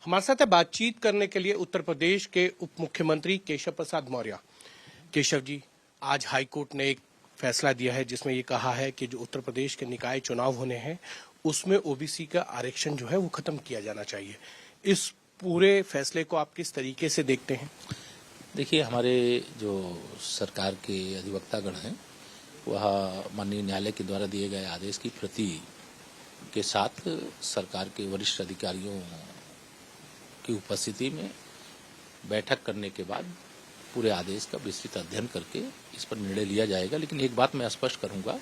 हमारे साथ है बातचीत करने के लिए उत्तर प्रदेश के उप मुख्यमंत्री केशव प्रसाद मौर्य। केशव जी, आज हाई कोर्ट ने एक फैसला दिया है जिसमें ये कहा है कि जो उत्तर प्रदेश के निकाय चुनाव होने हैं उसमें ओबीसी का आरक्षण जो है वो खत्म किया जाना चाहिए। इस पूरे फैसले को आप किस तरीके से देखते हैं? देखिए, हमारे जो सरकार के अधिवक्तागण हैं वह माननीय न्यायालय के द्वारा दिए गए आदेश की प्रति के साथ सरकार के वरिष्ठ अधिकारियों की उपस्थिति में बैठक करने के बाद पूरे आदेश का विस्तृत अध्ययन करके इस पर निर्णय लिया जाएगा। लेकिन एक बात मैं स्पष्ट करूंगा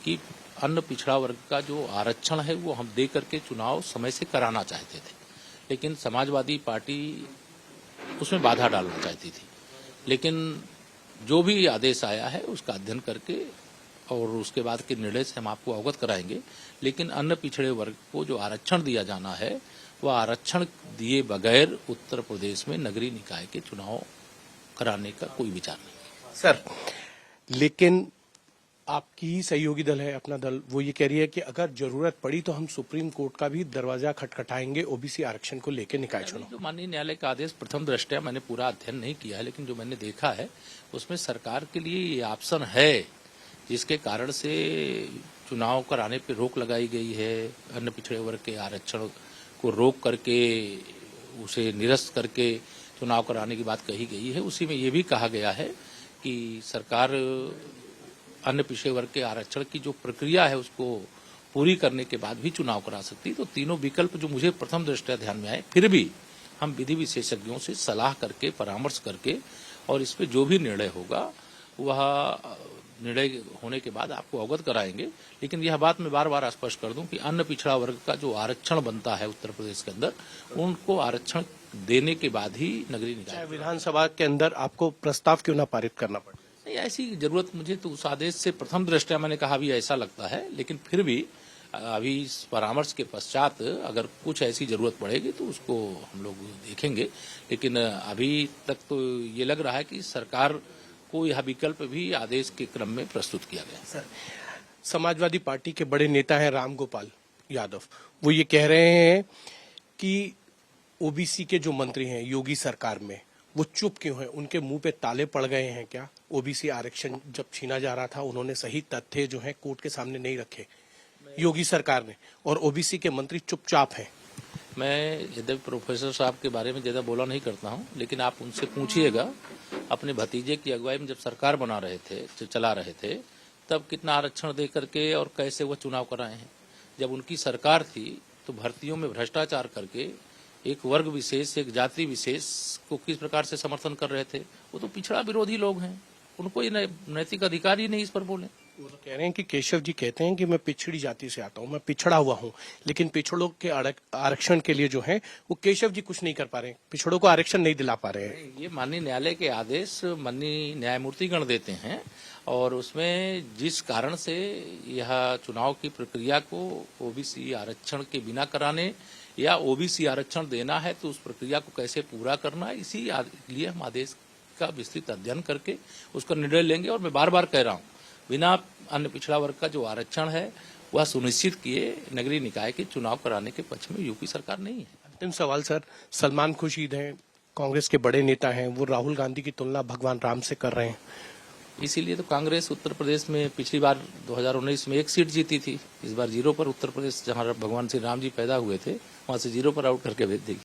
कि अन्य पिछड़ा वर्ग का जो आरक्षण है वो हम दे करके चुनाव समय से कराना चाहते थे, लेकिन समाजवादी पार्टी उसमें बाधा डालना चाहती थी। लेकिन जो भी आदेश आया है उसका अध्ययन करके और उसके बाद के निर्णय से हम आपको अवगत कराएंगे। लेकिन अन्य पिछड़े वर्ग को जो आरक्षण दिया जाना है वह आरक्षण दिए बगैर उत्तर प्रदेश में नगरीय निकाय के चुनाव कराने का कोई विचार नहीं। सर, लेकिन आपकी ही सहयोगी दल है, अपना दल, वो ये कह रही है कि अगर जरूरत पड़ी तो हम सुप्रीम कोर्ट का भी दरवाजा खटखटाएंगे ओबीसी आरक्षण को लेकर निकाय चुनाव। जो माननीय न्यायालय का आदेश प्रथम दृष्टया मैंने पूरा अध्ययन नहीं किया है, लेकिन जो मैंने देखा है उसमें सरकार के लिए ये ऑप्शन है जिसके कारण से चुनाव कराने पर रोक लगाई गई है। अन्य पिछड़े वर्ग के आरक्षण को रोक करके उसे निरस्त करके चुनाव कराने की बात कही गई है। उसी में ये भी कहा गया है कि सरकार अन्य पिछड़े वर्ग के आरक्षण की जो प्रक्रिया है उसको पूरी करने के बाद भी चुनाव करा सकती है। तो तीनों विकल्प जो मुझे प्रथम दृष्टया ध्यान में आए, फिर भी हम विधि विशेषज्ञों से सलाह करके परामर्श करके और इस पे जो भी निर्णय होगा वह निर्णय होने के बाद आपको अवगत कराएंगे। लेकिन यह बात मैं बार बार स्पष्ट कर दूं कि अन्य पिछड़ा वर्ग का जो आरक्षण बनता है उत्तर प्रदेश के अंदर, उनको आरक्षण देने के बाद ही नगरीय निकाय विधानसभा के अंदर आपको प्रस्ताव क्यों ना पारित करना पड़े? नहीं, ऐसी जरूरत मुझे तो उस आदेश से प्रथम दृष्टया मैंने कहा भी ऐसा लगता है। लेकिन फिर भी अभी इस परामर्श के पश्चात अगर कुछ ऐसी जरूरत पड़ेगी तो उसको हम लोग देखेंगे। लेकिन अभी तक तो ये लग रहा है कि सरकार को यह विकल्प भी आदेश के क्रम में प्रस्तुत किया गया। सर, समाजवादी पार्टी के बड़े नेता हैं राम गोपाल यादव, वो ये कह रहे हैं कि ओबीसी के जो मंत्री हैं योगी सरकार में वो चुप क्यों हैं? उनके मुंह पे ताले पड़ गए हैं क्या? ओबीसी आरक्षण जब छीना जा रहा था उन्होंने सही तथ्य जो है कोर्ट के सामने नहीं रखे योगी सरकार ने, और ओबीसी के मंत्री चुपचाप हैं। मैं यद्यपि प्रोफेसर साहब के बारे में ज्यादा बोला नहीं करता हूं, लेकिन आप उनसे पूछिएगा अपने भतीजे की अगुवाई में जब सरकार बना रहे थे, चला रहे थे, तब कितना आरक्षण दे करके और कैसे वो चुनाव कराए हैं। जब उनकी सरकार थी तो भर्तियों में भ्रष्टाचार करके एक वर्ग विशेष, एक जाति विशेष को किस प्रकार से समर्थन कर रहे थे। वो तो पिछड़ा विरोधी लोग हैं, उनको ये नैतिक अधिकार ही नहीं इस पर बोले। वो तो कह रहे हैं कि केशव जी कहते हैं कि मैं पिछड़ी जाति से आता हूं, मैं पिछड़ा हुआ हूं, लेकिन पिछड़ों के आरक्षण के लिए जो है वो केशव जी कुछ नहीं कर पा रहे हैं, पिछड़ों को आरक्षण नहीं दिला पा रहे हैं। ये माननीय न्यायालय के आदेश माननीय न्यायमूर्तिगण देते हैं और उसमें जिस कारण से यह चुनाव की प्रक्रिया को ओबीसी आरक्षण के बिना कराने या ओबीसी आरक्षण देना है तो उस प्रक्रिया को कैसे पूरा करना है, इसी लिए हम आदेश का विस्तृत अध्ययन करके उसका निर्णय लेंगे। और मैं बार बार कह रहा हूँ, बिना अन्य पिछड़ा वर्ग का जो आरक्षण है वह सुनिश्चित किए नगरीय निकाय के चुनाव कराने के पक्ष में यूपी सरकार नहीं है। अंतिम सवाल सर, सलमान खुर्शीद हैं, कांग्रेस के बड़े नेता हैं, वो राहुल गांधी की तुलना भगवान राम से कर रहे हैं। इसीलिए तो कांग्रेस उत्तर प्रदेश में पिछली बार 2019 में 1 सीट जीती थी, इस बार 0 पर उत्तर प्रदेश जहां भगवान श्री राम जी पैदा हुए थे वहां से 0 पर आउट करके भेज देगी।